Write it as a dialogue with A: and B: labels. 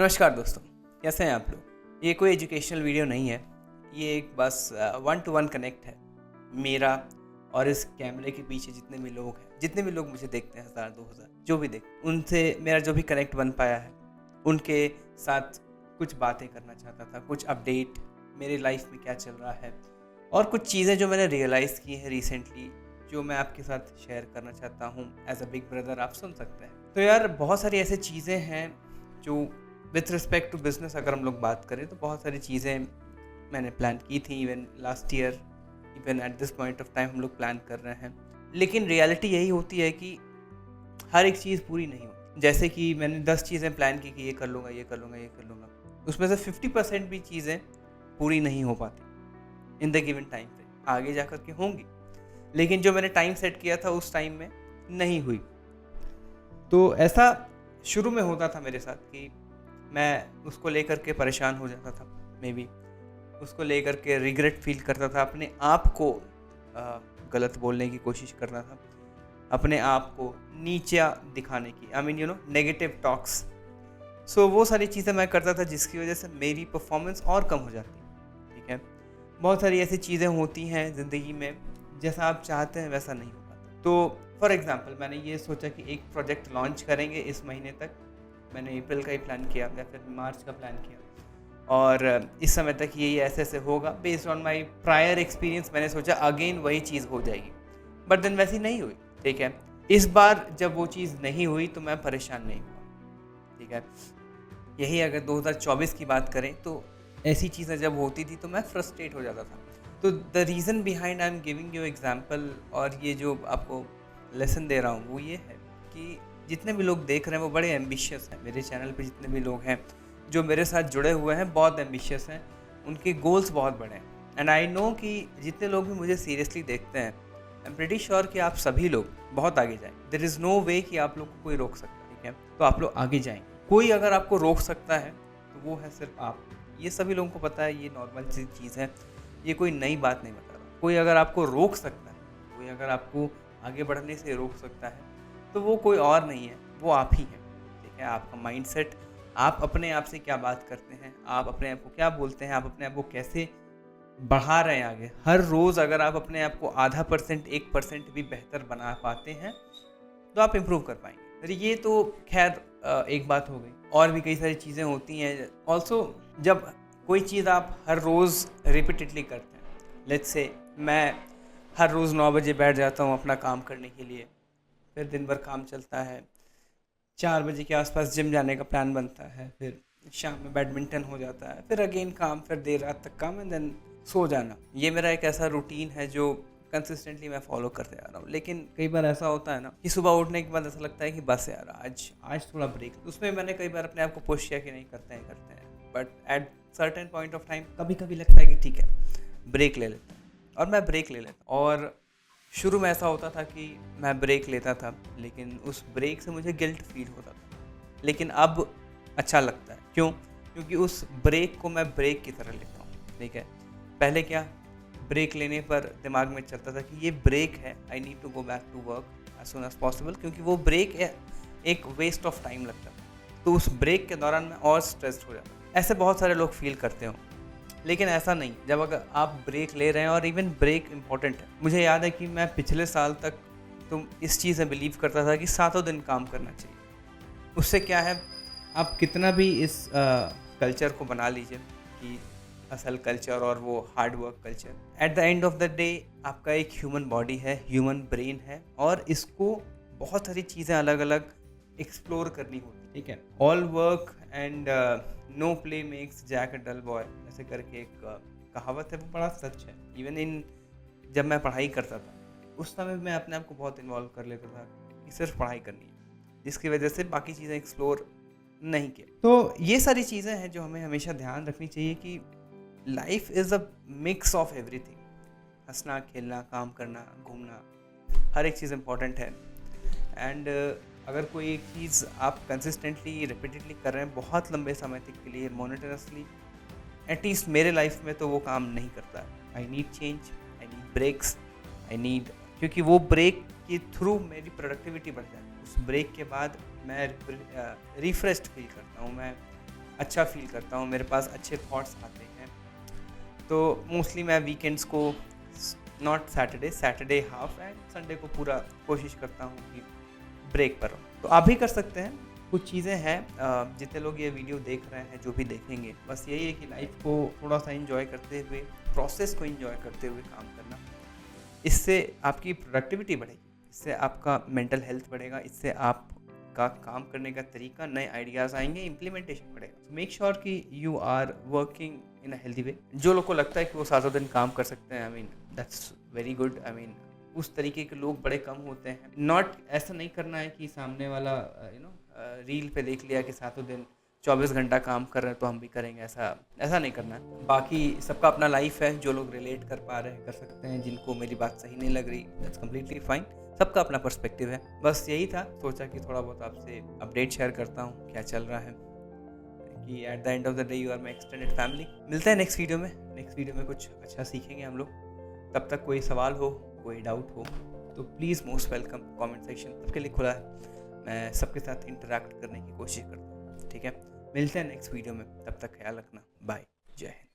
A: नमस्कार दोस्तों, कैसे हैं आप लोग। ये कोई एजुकेशनल वीडियो नहीं है। ये एक बस 1 to 1 कनेक्ट है मेरा और इस कैमरे के पीछे जितने भी लोग हैं, जितने भी लोग मुझे देखते हैं, 1000-2000 जो भी देखते, उनसे मेरा जो भी कनेक्ट बन पाया है, उनके साथ कुछ बातें करना चाहता था, कुछ अपडेट मेरे लाइफ में क्या चल रहा है और कुछ चीज़ें जो मैंने रियलाइज़ की हैं रिसेंटली, जो मैं आपके साथ शेयर करना चाहता हूँ। एज अ बिग ब्रदर आप सुन सकते हैं। तो यार बहुत सारी ऐसी चीज़ें हैं जो विथ रिस्पेक्ट टू बिजनेस अगर हम लोग बात करें तो बहुत सारी चीज़ें मैंने प्लान की थी। Even last year, even at this point of time हम लोग प्लान कर रहे हैं, लेकिन रियलिटी यही होती है कि हर एक चीज़ पूरी नहीं होती। जैसे कि मैंने 10 चीज़ें प्लान की कि ये कर लूँगा, ये कर लूँगा, ये कर लूँगा, उसमें से 50% भी चीज़ें पूरी नहीं हो पाती in the given time frame. आगे जा कर के होंगी, लेकिन जो मैंने टाइम सेट किया था उस टाइम में नहीं हुई। तो ऐसा शुरू में होता था मेरे साथ कि मैं उसको लेकर के परेशान हो जाता था, मे बी उसको लेकर के रिग्रेट फील करता था, अपने आप को गलत बोलने की कोशिश करता था, अपने आप को नीचा दिखाने की, आई मीन नेगेटिव टॉक्स। सो वो सारी चीज़ें मैं करता था जिसकी वजह से मेरी परफॉर्मेंस और कम हो जाती है। ठीक है, बहुत सारी ऐसी चीज़ें होती हैं ज़िंदगी में, जैसा आप चाहते हैं वैसा नहीं हो पाता। तो फॉर एग्ज़ाम्पल मैंने ये सोचा कि एक प्रोजेक्ट लॉन्च करेंगे इस महीने तक। मैंने अप्रैल का ही प्लान किया या फिर मार्च का प्लान किया, और इस समय तक ये ऐसे ऐसे होगा। Based on my prior experience मैंने सोचा अगेन वही चीज़ हो जाएगी, बट देन वैसी नहीं हुई। ठीक है, इस बार जब वो चीज़ नहीं हुई तो मैं परेशान नहीं हुआ। ठीक है, यही अगर 2024 की बात करें तो ऐसी चीज़ें जब होती थी तो मैं फ्रस्ट्रेट हो जाता था। तो the reason behind I am giving you example, और ये जो आपको लेसन दे रहा हूँ वो ये है कि जितने भी लोग देख रहे हैं वो बड़े एम्बिशियस हैं। मेरे चैनल पे जितने भी लोग हैं जो मेरे साथ जुड़े हुए हैं बहुत एम्बिशियस हैं, उनके गोल्स बहुत बड़े हैं। एंड आई नो कि जितने लोग भी मुझे सीरियसली देखते हैं, आई एम प्रीटी श्योर कि आप सभी लोग बहुत आगे जाएं। देयर इज़ नो वे कि आप लोग को कोई रोक सकता है। ठीक है, तो आप लोग आगे जाएं। कोई अगर आपको रोक सकता है तो वो है सिर्फ आप। ये सभी लोगों को पता है, ये नॉर्मल सी चीज़ है, ये कोई नई बात नहीं बता रहा। कोई अगर आपको रोक सकता है, कोई अगर आपको आगे बढ़ने से रोक सकता है, तो वो कोई और नहीं है, वो आप ही हैं। ठीक है, आपका माइंडसेट, आप अपने आप से क्या बात करते हैं, आप अपने आप को क्या बोलते हैं, आप अपने आप को कैसे बढ़ा रहे हैं आगे। हर रोज़ अगर आप अपने आप को आधा %, 1% भी बेहतर बना पाते हैं तो आप इम्प्रूव कर पाएंगे। अरे ये तो खैर एक बात हो गई, और भी कई सारी चीज़ें होती हैं। ऑल्सो जब कोई चीज़ आप हर रोज़ रिपीटेडली करते हैं, लेट्स से मैं हर रोज़ 9 बजे बैठ जाता हूँ अपना काम करने के लिए, फिर दिन भर काम चलता है, 4 बजे के आसपास जिम जाने का प्लान बनता है, फिर शाम में बैडमिंटन हो जाता है, फिर अगेन काम, फिर देर रात तक काम, एंड देन सो जाना। ये मेरा एक ऐसा रूटीन है जो कंसिस्टेंटली मैं फॉलो करते आ रहा हूँ। लेकिन कई बार ऐसा होता है ना कि सुबह उठने के बाद ऐसा लगता है कि बस यार आज थोड़ा ब्रेक। उसमें मैंने कई बार अपने आप को पुश किया कि नहीं, करते हैं, but at certain point of time कभी कभी लगता है कि ठीक है ब्रेक ले लेते हैं, और मैं ब्रेक ले लेता। और शुरू में ऐसा होता था कि मैं ब्रेक लेता था, लेकिन उस ब्रेक से मुझे गिल्ट फील होता था। लेकिन अब अच्छा लगता है। क्यों? क्योंकि उस ब्रेक को मैं ब्रेक की तरह लेता हूँ। ठीक है, पहले क्या, ब्रेक लेने पर दिमाग में चलता था कि ये ब्रेक है, I need to go back to work as soon as possible, क्योंकि वो ब्रेक एक वेस्ट ऑफ टाइम लगता था। तो उस ब्रेक के दौरान मैं और स्ट्रेस्ड हो जाता। ऐसे बहुत सारे लोग फील करते हो, लेकिन ऐसा नहीं। जब अगर आप ब्रेक ले रहे हैं, और इवन ब्रेक इम्पॉर्टेंट है। मुझे याद है कि मैं पिछले साल तक तो इस चीज़ में बिलीव करता था कि 7 दिन काम करना चाहिए। उससे क्या है, आप कितना भी इस कल्चर को बना लीजिए कि असल कल्चर और वो hard work culture, eight the end of the day आपका एक ह्यूमन बॉडी है, ह्यूमन ब्रेन है, और इसको बहुत सारी चीज़ें अलग अलग एक्सप्लोर करनी होती। ठीक है, all work and no play makes Jack a dull boy, ऐसे करके एक कहावत है, वो बड़ा सच है। इवन इन जब मैं पढ़ाई करता था उस समय मैं अपने आप को बहुत इन्वॉल्व कर लेता था कि सिर्फ पढ़ाई करनी है, जिसकी वजह से बाकी चीज़ें एक्सप्लोर नहीं की। तो ये सारी चीज़ें हैं जो हमें हमेशा ध्यान रखनी चाहिए कि life is a mix of everything. हंसना, खेलना, काम करना, घूमना, हर एक चीज़ इम्पॉर्टेंट है। एंड अगर कोई एक चीज़ आप कंसिस्टेंटली रिपीटेडली कर रहे हैं बहुत लंबे समय तक के लिए, मोनोटोनसली, एटलीस्ट मेरे लाइफ में तो वो काम नहीं करता है। I need change, I need breaks, I need, क्योंकि वो ब्रेक के थ्रू मेरी प्रोडक्टिविटी बढ़ जाती है। उस ब्रेक के बाद मैं रिफ्रेश्ड फील करता हूँ, मैं अच्छा फील करता हूँ, मेरे पास अच्छे थॉट्स आते हैं। तो मोस्टली मैं वीकेंड्स को, not Saturday half and Sunday को पूरा कोशिश करता हूँ कि ब्रेक पर रहूँ। तो आप भी कर सकते हैं। कुछ चीज़ें हैं, जितने लोग ये वीडियो देख रहे हैं, जो भी देखेंगे, बस यही है कि लाइफ को थोड़ा सा एंजॉय करते हुए, प्रोसेस को एंजॉय करते हुए काम करना। इससे आपकी प्रोडक्टिविटी बढ़ेगी, इससे आपका मेंटल हेल्थ बढ़ेगा, इससे आपका काम करने का तरीका, नए आइडियाज़ आएंगे, इम्प्लीमेंटेशन बढ़ेगा। मेक श्योर कि you are working in a healthy way. जो लोग को लगता है कि वो सातों दिन काम कर सकते हैं, I mean that's very good. I mean उस तरीके के लोग बड़े कम होते हैं। नॉट ऐसा नहीं करना है कि सामने वाला रील पे देख लिया कि सातों दिन 24 घंटा काम कर रहे हैं तो हम भी करेंगे, ऐसा नहीं करना है। बाकी सबका अपना लाइफ है, जो लोग रिलेट कर पा रहे हैं कर सकते हैं, जिनको मेरी बात सही नहीं लग रही दैट्स कम्प्लीटली फाइन। सबका अपना पर्सपेक्टिव है। बस यही था, सोचा कि थोड़ा बहुत आपसे अपडेट शेयर करता हूँ क्या चल रहा है, कि at the end of the day you are my extended family. मिलते हैं नेक्स्ट वीडियो में कुछ अच्छा सीखेंगे हम लोग। तब तक कोई सवाल हो, कोई डाउट हो तो please most welcome. Comment section सबके लिए खुला है, मैं सबके साथ इंटरेक्ट करने की कोशिश करता हूँ। ठीक है, मिलते हैं नेक्स्ट वीडियो में, तब तक ख्याल रखना। बाय, जय हिंद।